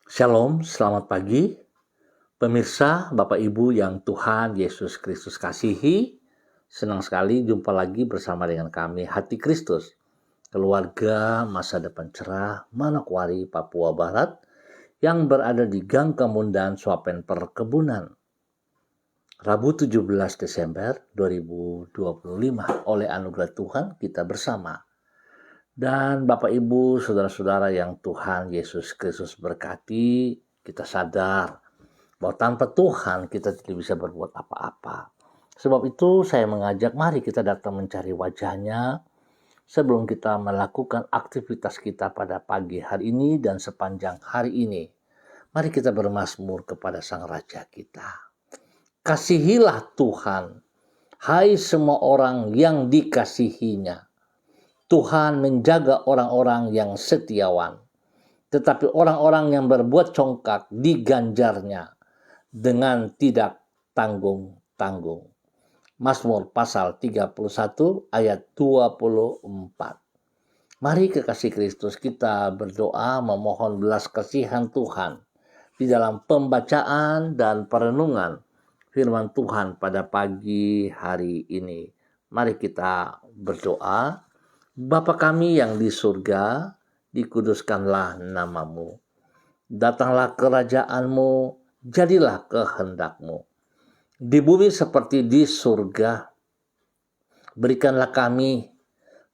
Shalom, selamat pagi. Pemirsa, Bapak Ibu yang Tuhan Yesus Kristus kasihi, senang sekali jumpa lagi bersama dengan kami Hati Kristus, keluarga masa depan cerah Manokwari, Papua Barat, yang berada di Gang Kemundan Swapen Perkebunan. Rabu 17 Desember 2025, oleh anugerah Tuhan kita bersama. Dan Bapak Ibu, saudara-saudara yang Tuhan Yesus Kristus berkati, kita sadar bahwa tanpa Tuhan kita tidak bisa berbuat apa-apa. Sebab itu saya mengajak mari kita datang mencari wajah-Nya sebelum kita melakukan aktivitas kita pada pagi hari ini dan sepanjang hari ini. Mari kita bermazmur kepada Sang Raja kita. Kasihilah Tuhan, hai semua orang yang dikasihi-Nya. Tuhan menjaga orang-orang yang setiawan, tetapi orang-orang yang berbuat congkak diganjarnya dengan tidak tanggung-tanggung. Mazmur pasal 31 ayat 24. Mari kekasih Kristus kita berdoa memohon belas kasihan Tuhan di dalam pembacaan dan perenungan firman Tuhan pada pagi hari ini. Mari kita berdoa. Bapa kami yang di surga, dikuduskanlah nama-Mu. Datanglah kerajaan-Mu, jadilah kehendak-Mu. Di bumi seperti di surga. Berikanlah kami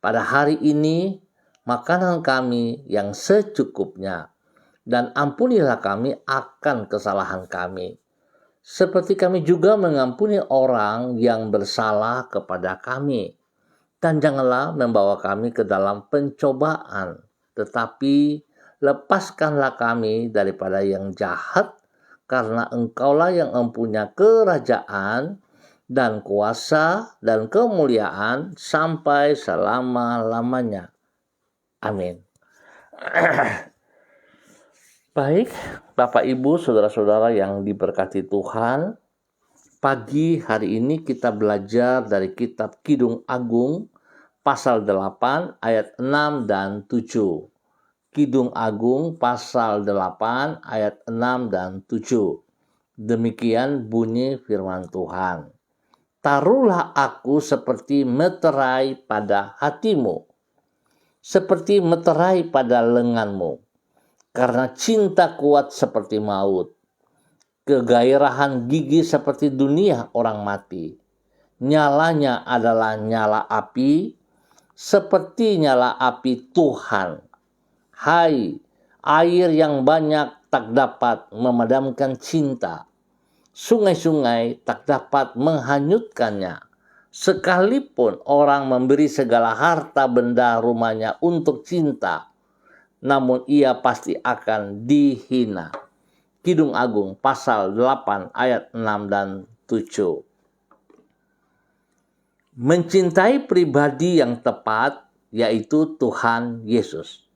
pada hari ini makanan kami yang secukupnya, dan ampunilah kami akan kesalahan kami, seperti kami juga mengampuni orang yang bersalah kepada kami. Dan janganlah membawa kami ke dalam pencobaan, tetapi lepaskanlah kami daripada yang jahat, karena Engkaulah yang mempunyai kerajaan dan kuasa dan kemuliaan sampai selama-lamanya. Amin. Baik, Bapak Ibu, saudara-saudara yang diberkati Tuhan, pagi hari ini kita belajar dari kitab Kidung Agung pasal 8 ayat 6 dan 7. Kidung Agung pasal 8 ayat 6 dan 7. Demikian bunyi firman Tuhan. Taruhlah aku seperti meterai pada hatimu, seperti meterai pada lenganmu, karena cinta kuat seperti maut. Kegairahan gigi seperti dunia orang mati. Nyalanya adalah nyala api, seperti nyala api Tuhan. Hai, air yang banyak tak dapat memadamkan cinta. Sungai-sungai tak dapat menghanyutkannya. Sekalipun orang memberi segala harta benda rumahnya untuk cinta, namun ia pasti akan dihina. Kidung Agung pasal 8 ayat 6 dan 7. Mencintai pribadi yang tepat, yaitu Tuhan Yesus.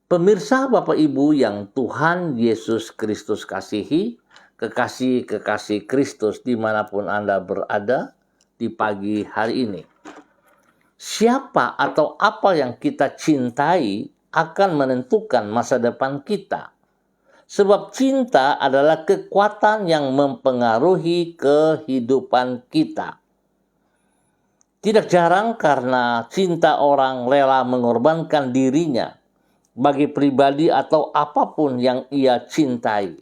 Pemirsa Bapak Ibu yang Tuhan Yesus Kristus kasihi, kekasih-kekasih Kristus dimanapun Anda berada di pagi hari ini. Siapa atau apa yang kita cintai akan menentukan masa depan kita. Sebab cinta adalah kekuatan yang mempengaruhi kehidupan kita. Tidak jarang karena cinta orang rela mengorbankan dirinya bagi pribadi atau apapun yang ia cintai.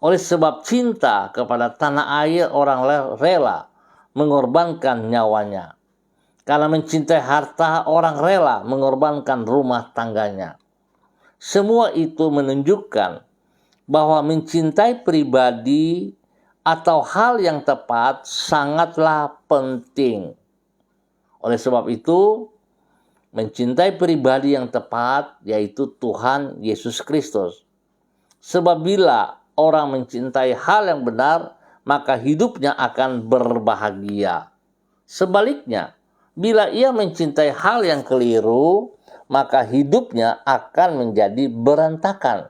Oleh sebab cinta kepada tanah air, orang rela mengorbankan nyawanya. Karena mencintai harta, orang rela mengorbankan rumah tangganya. Semua itu menunjukkan bahwa mencintai pribadi atau hal yang tepat sangatlah penting. Oleh sebab itu, mencintai pribadi yang tepat yaitu Tuhan Yesus Kristus. Sebab bila orang mencintai hal yang benar, maka hidupnya akan berbahagia. Sebaliknya, bila ia mencintai hal yang keliru, maka hidupnya akan menjadi berantakan.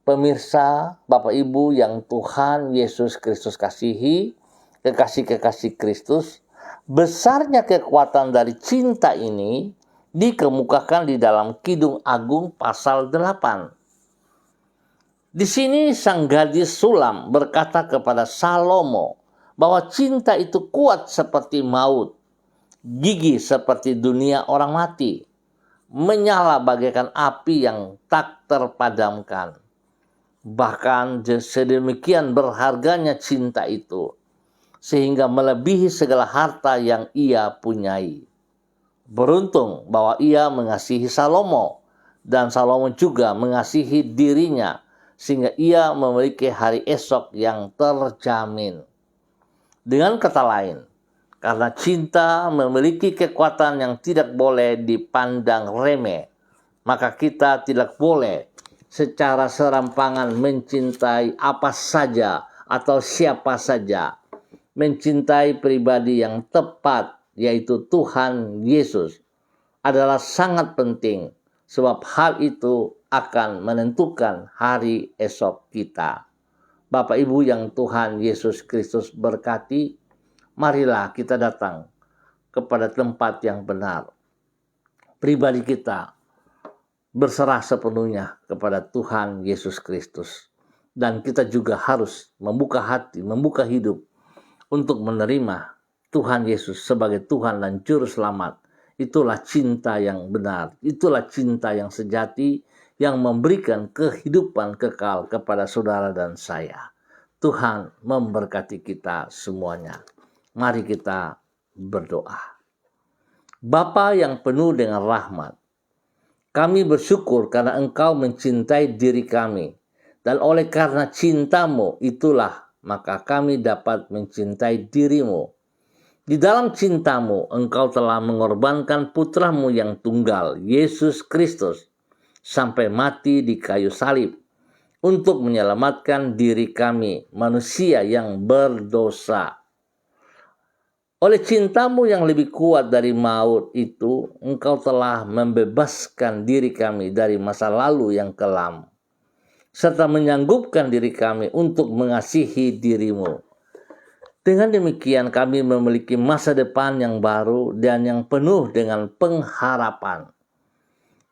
Pemirsa, Bapak Ibu yang Tuhan Yesus Kristus kasihi, kekasih-kekasih Kristus, besarnya kekuatan dari cinta ini dikemukakan di dalam Kidung Agung pasal 8. Di sini sang gadis sulam berkata kepada Salomo bahwa cinta itu kuat seperti maut, gigih seperti dunia orang mati, menyala bagaikan api yang tak terpadamkan. Bahkan sedemikian berharganya cinta itu, sehingga melebihi segala harta yang ia punyai. Beruntung bahwa ia mengasihi Salomo, dan Salomo juga mengasihi dirinya, sehingga ia memiliki hari esok yang terjamin. Dengan kata lain, karena cinta memiliki kekuatan yang tidak boleh dipandang remeh, maka kita tidak boleh secara serampangan mencintai apa saja atau siapa saja. Mencintai pribadi yang tepat, yaitu Tuhan Yesus, adalah sangat penting, sebab hal itu akan menentukan hari esok kita. Bapak Ibu yang Tuhan Yesus Kristus berkati, marilah kita datang kepada tempat yang benar. Pribadi kita berserah sepenuhnya kepada Tuhan Yesus Kristus. Dan kita juga harus membuka hati, membuka hidup untuk menerima Tuhan Yesus sebagai Tuhan dan Juru Selamat. Itulah cinta yang benar, itulah cinta yang sejati, yang memberikan kehidupan kekal kepada saudara dan saya. Tuhan memberkati kita semuanya. Mari kita berdoa. Bapa yang penuh dengan rahmat, kami bersyukur karena Engkau mencintai diri kami, dan oleh karena cinta-Mu itulah maka kami dapat mencintai diri-Mu. Di dalam cinta-Mu, Engkau telah mengorbankan putra-Mu yang tunggal, Yesus Kristus, sampai mati di kayu salib untuk menyelamatkan diri kami, manusia yang berdosa. Oleh cinta-Mu yang lebih kuat dari maut itu, Engkau telah membebaskan diri kami dari masa lalu yang kelam, serta menyanggupkan diri kami untuk mengasihi diri-Mu. Dengan demikian kami memiliki masa depan yang baru dan yang penuh dengan pengharapan.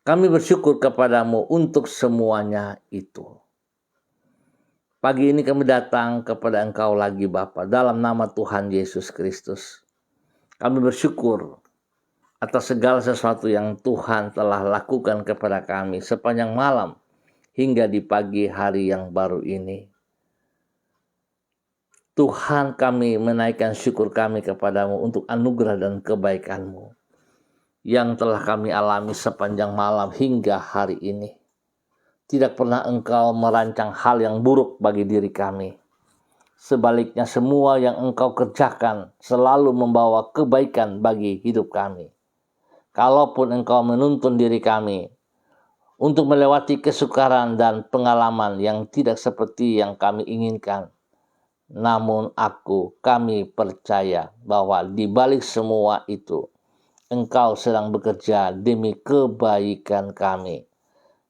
Kami bersyukur kepadamu untuk semuanya itu. Pagi ini kami datang kepada Engkau lagi Bapa, dalam nama Tuhan Yesus Kristus. Kami bersyukur atas segala sesuatu yang Tuhan telah lakukan kepada kami sepanjang malam hingga di pagi hari yang baru ini. Tuhan, kami menaikkan syukur kami kepadamu untuk anugerah dan kebaikan-Mu yang telah kami alami sepanjang malam hingga hari ini. Tidak pernah Engkau merancang hal yang buruk bagi diri kami. Sebaliknya semua yang Engkau kerjakan selalu membawa kebaikan bagi hidup kami. Kalaupun Engkau menuntun diri kami untuk melewati kesukaran dan pengalaman yang tidak seperti yang kami inginkan, namun kami percaya bahwa di balik semua itu, Engkau sedang bekerja demi kebaikan kami.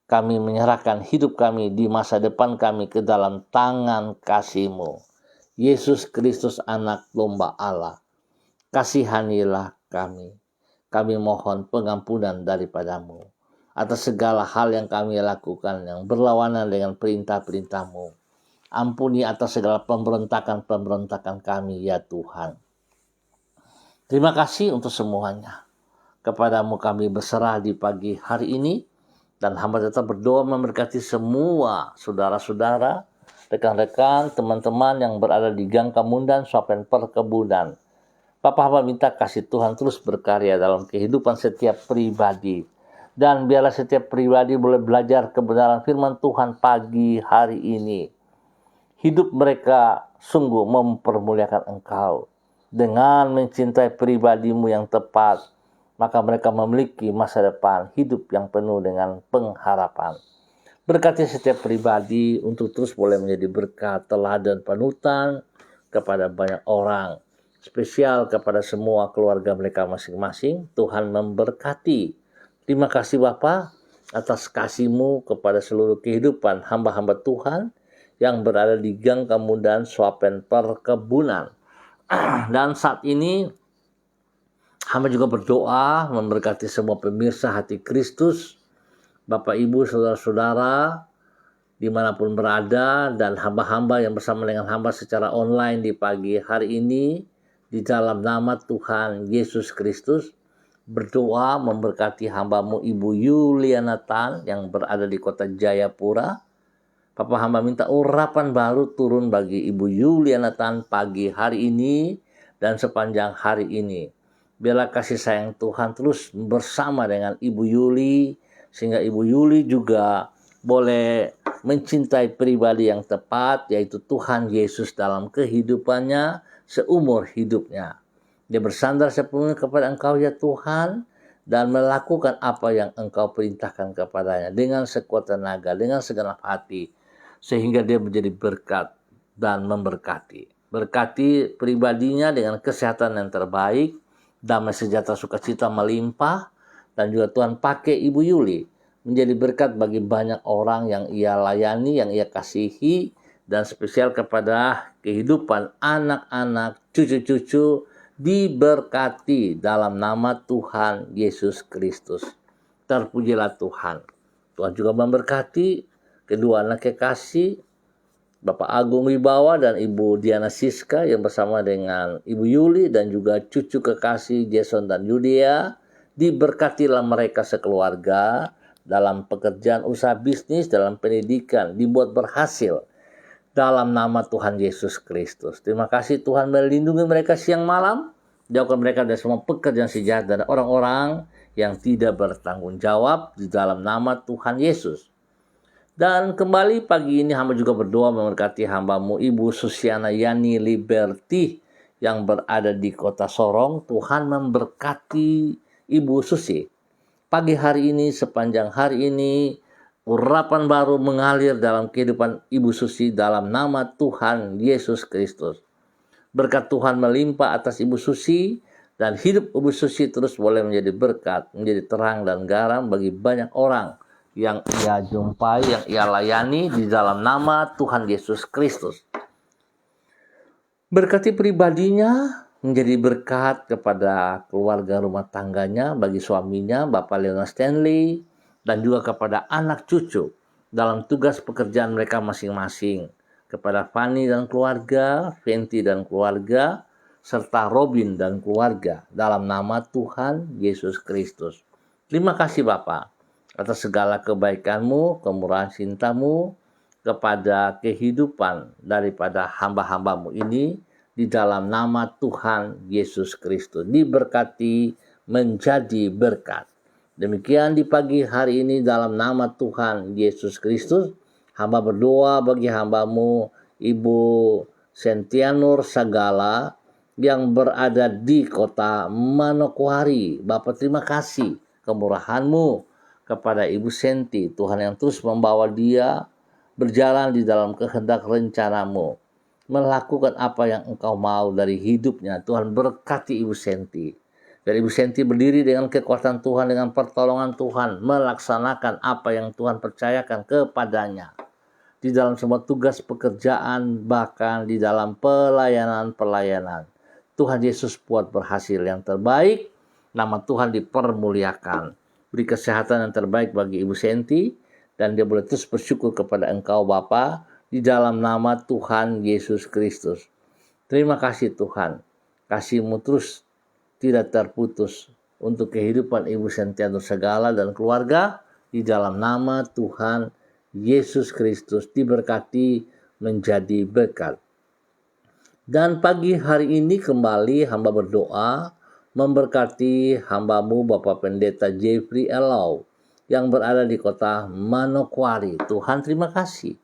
Kami menyerahkan hidup kami di masa depan kami ke dalam tangan kasih-Mu. Yesus Kristus, anak domba Allah, kasihanilah kami. Kami mohon pengampunan daripada-Mu atas segala hal yang kami lakukan yang berlawanan dengan perintah-perintah-Mu. Ampuni atas segala pemberontakan-pemberontakan kami, ya Tuhan. Terima kasih untuk semuanya. Kepadamu kami berserah di pagi hari ini, dan hamba tetap berdoa memberkati semua saudara-saudara, rekan-rekan, teman-teman yang berada di Gang Kamundan, Swapen Perkebunan. Bapak hamba minta kasih Tuhan terus berkarya dalam kehidupan setiap pribadi. Dan biarlah setiap pribadi boleh belajar kebenaran firman Tuhan pagi hari ini. Hidup mereka sungguh mempermuliakan Engkau. Dengan mencintai pribadi-Mu yang tepat, maka mereka memiliki masa depan hidup yang penuh dengan pengharapan. Berkati setiap pribadi untuk terus boleh menjadi berkat, teladan, panutan kepada banyak orang. Spesial kepada semua keluarga mereka masing-masing. Tuhan memberkati. Terima kasih Bapa atas kasih-Mu kepada seluruh kehidupan hamba-hamba Tuhan yang berada di Gang Kamundan, Swapen Perkebunan. Dan saat ini hamba juga berdoa memberkati semua pemirsa Hati Kristus, Bapak Ibu, saudara-saudara dimanapun berada, dan hamba-hamba yang bersama dengan hamba secara online di pagi hari ini, di dalam nama Tuhan Yesus Kristus, berdoa memberkati hambamu Ibu Yuliana Tan yang berada di kota Jayapura. Papa hamba minta urapan baru turun bagi Ibu Yuliana Tan pagi hari ini dan sepanjang hari ini. Biarlah kasih sayang Tuhan terus bersama dengan Ibu Yuli, sehingga Ibu Yuli juga boleh mencintai pribadi yang tepat, yaitu Tuhan Yesus dalam kehidupannya seumur hidupnya. Dia bersandar sepenuhnya kepada Engkau ya Tuhan, dan melakukan apa yang Engkau perintahkan kepadanya dengan sekuat tenaga, dengan segenap hati, sehingga dia menjadi berkat dan memberkati. Berkati pribadinya dengan kesehatan yang terbaik, damai sejahtera sukacita melimpah, dan juga Tuhan pakai Ibu Yuli menjadi berkat bagi banyak orang yang ia layani, yang ia kasihi, dan spesial kepada kehidupan anak-anak, cucu-cucu, diberkati dalam nama Tuhan Yesus Kristus. Terpujilah Tuhan. Tuhan juga memberkati kedua anak kekasih, Bapak Agung Wibawa dan Ibu Diana Siska yang bersama dengan Ibu Yuli, dan juga cucu kekasih Jason dan Yudia. Diberkatilah mereka sekeluarga dalam pekerjaan usaha bisnis, dalam pendidikan, dibuat berhasil dalam nama Tuhan Yesus Kristus. Terima kasih Tuhan melindungi mereka siang malam, jauhkan mereka dari semua pekerjaan sejahat dan orang-orang yang tidak bertanggung jawab di dalam nama Tuhan Yesus. Dan kembali pagi ini hamba juga berdoa memberkati hambamu Ibu Susiana Yani Liberty yang berada di kota Sorong. Tuhan memberkati Ibu Susi. Pagi hari ini, sepanjang hari ini, urapan baru mengalir dalam kehidupan Ibu Susi dalam nama Tuhan Yesus Kristus. Berkat Tuhan melimpah atas Ibu Susi, dan hidup Ibu Susi terus boleh menjadi berkat, menjadi terang dan garam bagi banyak orang yang ia jumpai, yang ia layani di dalam nama Tuhan Yesus Kristus. Berkati pribadinya, menjadi berkat kepada keluarga rumah tangganya, bagi suaminya Bapak Leonard Stanley, dan juga kepada anak cucu dalam tugas pekerjaan mereka masing-masing, kepada Fanny dan keluarga, Fenty dan keluarga, serta Robin dan keluarga dalam nama Tuhan Yesus Kristus. Terima kasih Bapak atas segala kebaikanmu, kemurahan cintamu kepada kehidupan daripada hamba-hambamu ini di dalam nama Tuhan Yesus Kristus. Diberkati menjadi berkat. Demikian di pagi hari ini dalam nama Tuhan Yesus Kristus, hamba berdoa bagi hambamu Ibu Sentianur Sagala yang berada di kota Manokwari. Bapak terima kasih kemurahan-Mu kepada Ibu Senti, Tuhan yang terus membawa dia berjalan di dalam kehendak rencana-Mu, melakukan apa yang Engkau mau dari hidupnya. Tuhan berkati Ibu Senti. Dan Ibu Senti berdiri dengan kekuatan Tuhan, dengan pertolongan Tuhan, melaksanakan apa yang Tuhan percayakan kepadanya di dalam semua tugas pekerjaan, bahkan di dalam pelayanan-pelayanan. Tuhan Yesus buat berhasil yang terbaik, nama Tuhan dipermuliakan. Beri kesehatan yang terbaik bagi Ibu Senti, dan dia boleh terus bersyukur kepada Engkau Bapa di dalam nama Tuhan Yesus Kristus. Terima kasih Tuhan, kasih-Mu terus tidak terputus untuk kehidupan Ibu Sentianur Sagala dan keluarga di dalam nama Tuhan Yesus Kristus. Diberkati menjadi berkat. Dan pagi hari ini kembali hamba berdoa memberkati hambamu Bapak Pendeta Jeffrey Elau yang berada di kota Manokwari. Tuhan terima kasih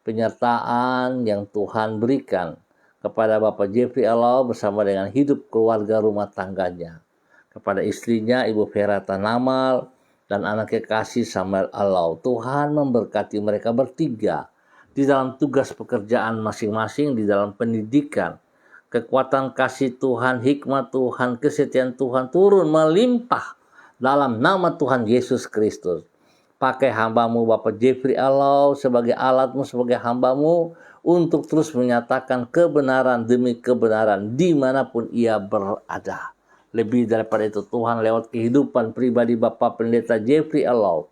penyertaan yang Tuhan berikan kepada Bapak Jeffrey Elau bersama dengan hidup keluarga rumah tangganya, kepada istrinya Ibu Vera Tanamal dan anak kekasih Samuel Elau. Tuhan memberkati mereka bertiga di dalam tugas pekerjaan masing-masing, di dalam pendidikan. Kekuatan kasih Tuhan, hikmat Tuhan, kesetiaan Tuhan turun melimpah dalam nama Tuhan Yesus Kristus. Pakai hambamu Bapak Jeffrey Elau sebagai alatmu, sebagai hambamu untuk terus menyatakan kebenaran demi kebenaran dimanapun ia berada. Lebih daripada itu Tuhan lewat kehidupan pribadi Bapak Pendeta Jeffrey Elau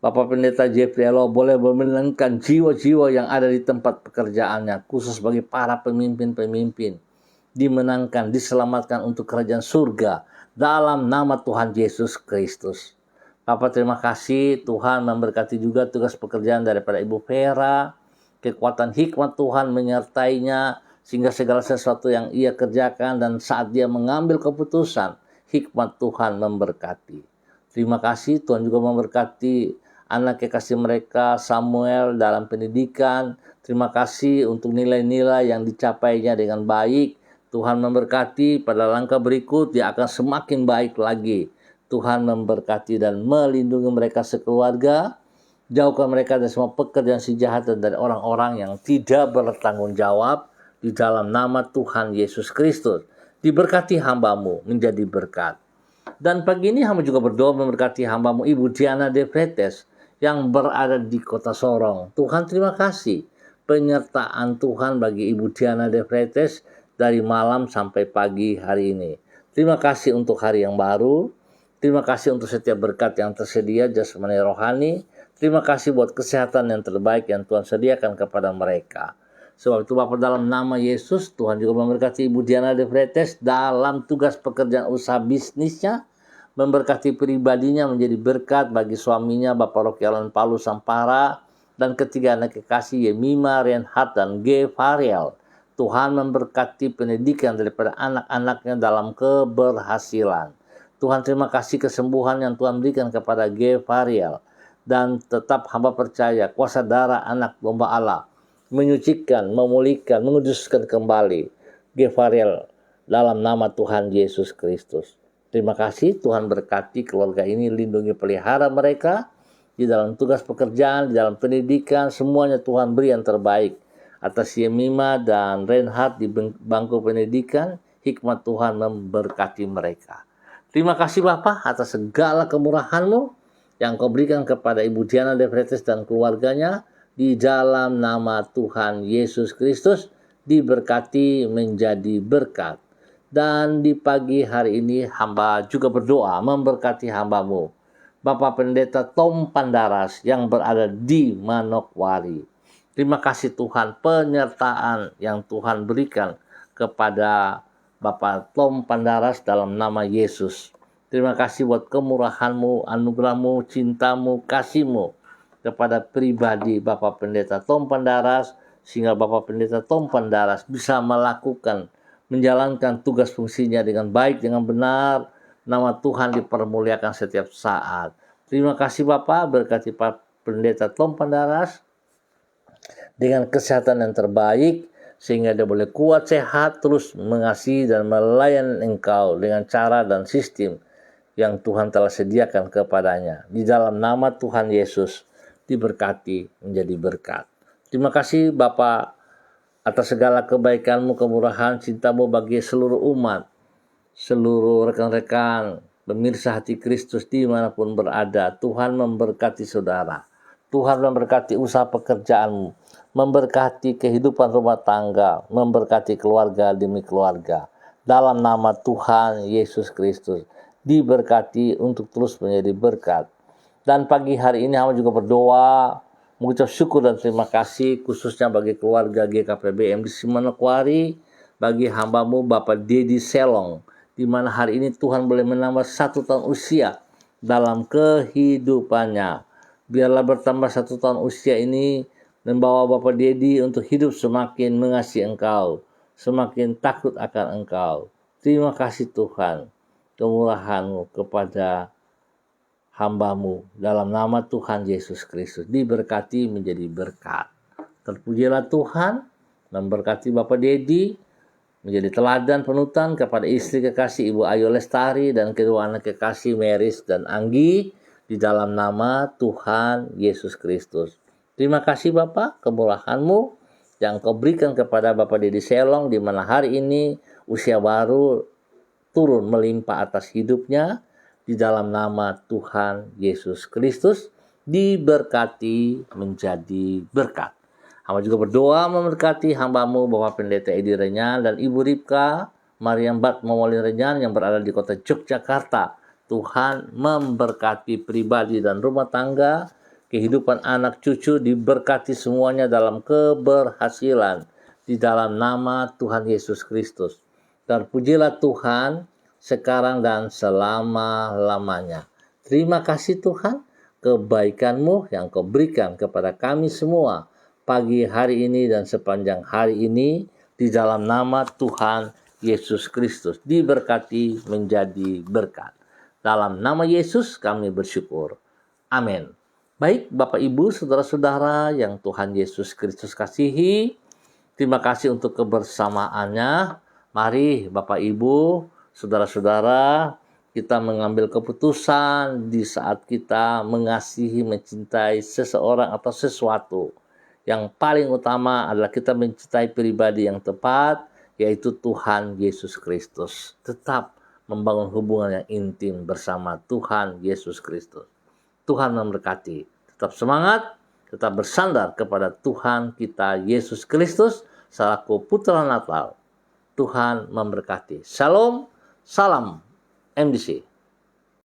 Bapak Pendeta Jeffrey Elo boleh memenangkan jiwa-jiwa yang ada di tempat pekerjaannya, khusus bagi para pemimpin-pemimpin. Dimenangkan, diselamatkan untuk kerajaan surga dalam nama Tuhan Yesus Kristus. Bapak terima kasih, Tuhan memberkati juga tugas pekerjaan daripada Ibu Vera, kekuatan hikmat Tuhan menyertainya, sehingga segala sesuatu yang ia kerjakan dan saat dia mengambil keputusan, hikmat Tuhan memberkati. Terima kasih, Tuhan juga memberkati anak kekasih mereka, Samuel, dalam pendidikan. Terima kasih untuk nilai-nilai yang dicapainya dengan baik. Tuhan memberkati, pada langkah berikut dia akan semakin baik lagi. Tuhan memberkati dan melindungi mereka sekeluarga. Jauhkan mereka dari semua pekerjaan si jahat dan dari orang-orang yang tidak bertanggung jawab. Di dalam nama Tuhan Yesus Kristus. Diberkati hamba-Mu menjadi berkat. Dan pagi ini hamba juga berdoa memberkati hamba-Mu Ibu Diana De Vretes yang berada di kota Sorong. Tuhan terima kasih penyertaan Tuhan bagi Ibu Diana De Vretes dari malam sampai pagi hari ini. Terima kasih untuk hari yang baru. Terima kasih untuk setiap berkat yang tersedia jasmani rohani. Terima kasih buat kesehatan yang terbaik yang Tuhan sediakan kepada mereka. Sebab itu Bapak dalam nama Yesus, Tuhan juga memberkati Ibu Diana De Vretes dalam tugas pekerjaan usaha bisnisnya, memberkati pribadinya menjadi berkat bagi suaminya Bapak Rocky Alan Palu Sampara dan ketiga anak kekasih Yemima, Reinhard, dan G. Varial. Tuhan memberkati pendidikan daripada anak-anaknya dalam keberhasilan. Tuhan terima kasih kesembuhan yang Tuhan berikan kepada G. Varial. Dan tetap hamba percaya kuasa darah anak domba Allah menyucikan, memulihkan, menguduskan kembali G. Varial dalam nama Tuhan Yesus Kristus. Terima kasih, Tuhan berkati keluarga ini, lindungi pelihara mereka di dalam tugas pekerjaan, di dalam pendidikan, semuanya Tuhan beri yang terbaik. Atas Yemima dan Reinhard di bangku pendidikan, hikmat Tuhan memberkati mereka. Terima kasih Bapa atas segala kemurahan-Mu yang Kau berikan kepada Ibu Diana De Vretes dan keluarganya, di dalam nama Tuhan Yesus Kristus, diberkati menjadi berkat. Dan di pagi hari ini hamba juga berdoa memberkati hamba-Mu, Bapak Pendeta Tom Pandaras yang berada di Manokwari. Terima kasih Tuhan penyertaan yang Tuhan berikan kepada Bapak Tom Pandaras dalam nama Yesus. Terima kasih buat kemurahan-Mu, anugerah-Mu, cinta-Mu, kasih-Mu kepada pribadi Bapak Pendeta Tom Pandaras, sehingga Bapak Pendeta Tom Pandaras bisa menjalankan tugas fungsinya dengan baik, dengan benar. Nama Tuhan dipermuliakan setiap saat. Terima kasih Bapak, berkati Pak Pendeta Tom Pandaras dengan kesehatan yang terbaik, sehingga dia boleh kuat, sehat, terus mengasihi dan melayani Engkau dengan cara dan sistem yang Tuhan telah sediakan kepadanya. Di dalam nama Tuhan Yesus, diberkati menjadi berkat. Terima kasih Bapak atas segala kebaikan-Mu, kemurahan, cinta-Mu bagi seluruh umat, seluruh rekan-rekan, pemirsa hati Kristus dimanapun berada. Tuhan memberkati saudara. Tuhan memberkati usaha pekerjaan-Mu, memberkati kehidupan rumah tangga, memberkati keluarga demi keluarga. Dalam nama Tuhan Yesus Kristus, diberkati untuk terus menjadi berkat. Dan pagi hari ini hamba juga berdoa, mengucap syukur dan terima kasih khususnya bagi keluarga GKPBM di Manokwari, bagi hamba-Mu Bapak Dedi Selong, di mana hari ini Tuhan boleh menambah 1 tahun usia dalam kehidupannya. Biarlah bertambah 1 tahun usia ini membawa Bapak Dedi untuk hidup semakin mengasihi Engkau, semakin takut akan Engkau. Terima kasih Tuhan, kemurahan-Mu kepada hamba-Mu dalam nama Tuhan Yesus Kristus, diberkati menjadi berkat. Terpujilah Tuhan, memberkati Bapak Dedi menjadi teladan penutan kepada istri kekasih Ibu Ayu Lestari dan kedua anak kekasih Meris dan Anggi, di dalam nama Tuhan Yesus Kristus. Terima kasih Bapak, kemurahan-Mu yang Kau berikan kepada Bapak Dedi Selong, di mana hari ini usia baru turun melimpah atas hidupnya. Di dalam nama Tuhan Yesus Kristus, diberkati menjadi berkat. Hamba juga berdoa memberkati hamba-Mu Bapak Pendeta Edi Renyan dan Ibu Ripka Mariam Bat Mawali Renyan yang berada di kota Yogyakarta. Tuhan memberkati pribadi dan rumah tangga, kehidupan anak cucu diberkati semuanya dalam keberhasilan di dalam nama Tuhan Yesus Kristus. Terpujilah Tuhan sekarang dan selama-lamanya. Terima kasih Tuhan, kebaikan-Mu yang Kau berikan kepada kami semua pagi hari ini dan sepanjang hari ini di dalam nama Tuhan Yesus Kristus. Diberkati menjadi berkat. Dalam nama Yesus kami bersyukur. Amin. Baik Bapak Ibu, saudara-saudara yang Tuhan Yesus Kristus kasihi, terima kasih untuk kebersamaannya. Mari Bapak Ibu, saudara-saudara, kita mengambil keputusan di saat kita mengasihi, mencintai seseorang atau sesuatu. Yang paling utama adalah kita mencintai pribadi yang tepat, yaitu Tuhan Yesus Kristus. Tetap membangun hubungan yang intim bersama Tuhan Yesus Kristus. Tuhan memberkati. Tetap semangat, tetap bersandar kepada Tuhan kita Yesus Kristus selaku Putra Natal. Tuhan memberkati. Shalom, salam MDC.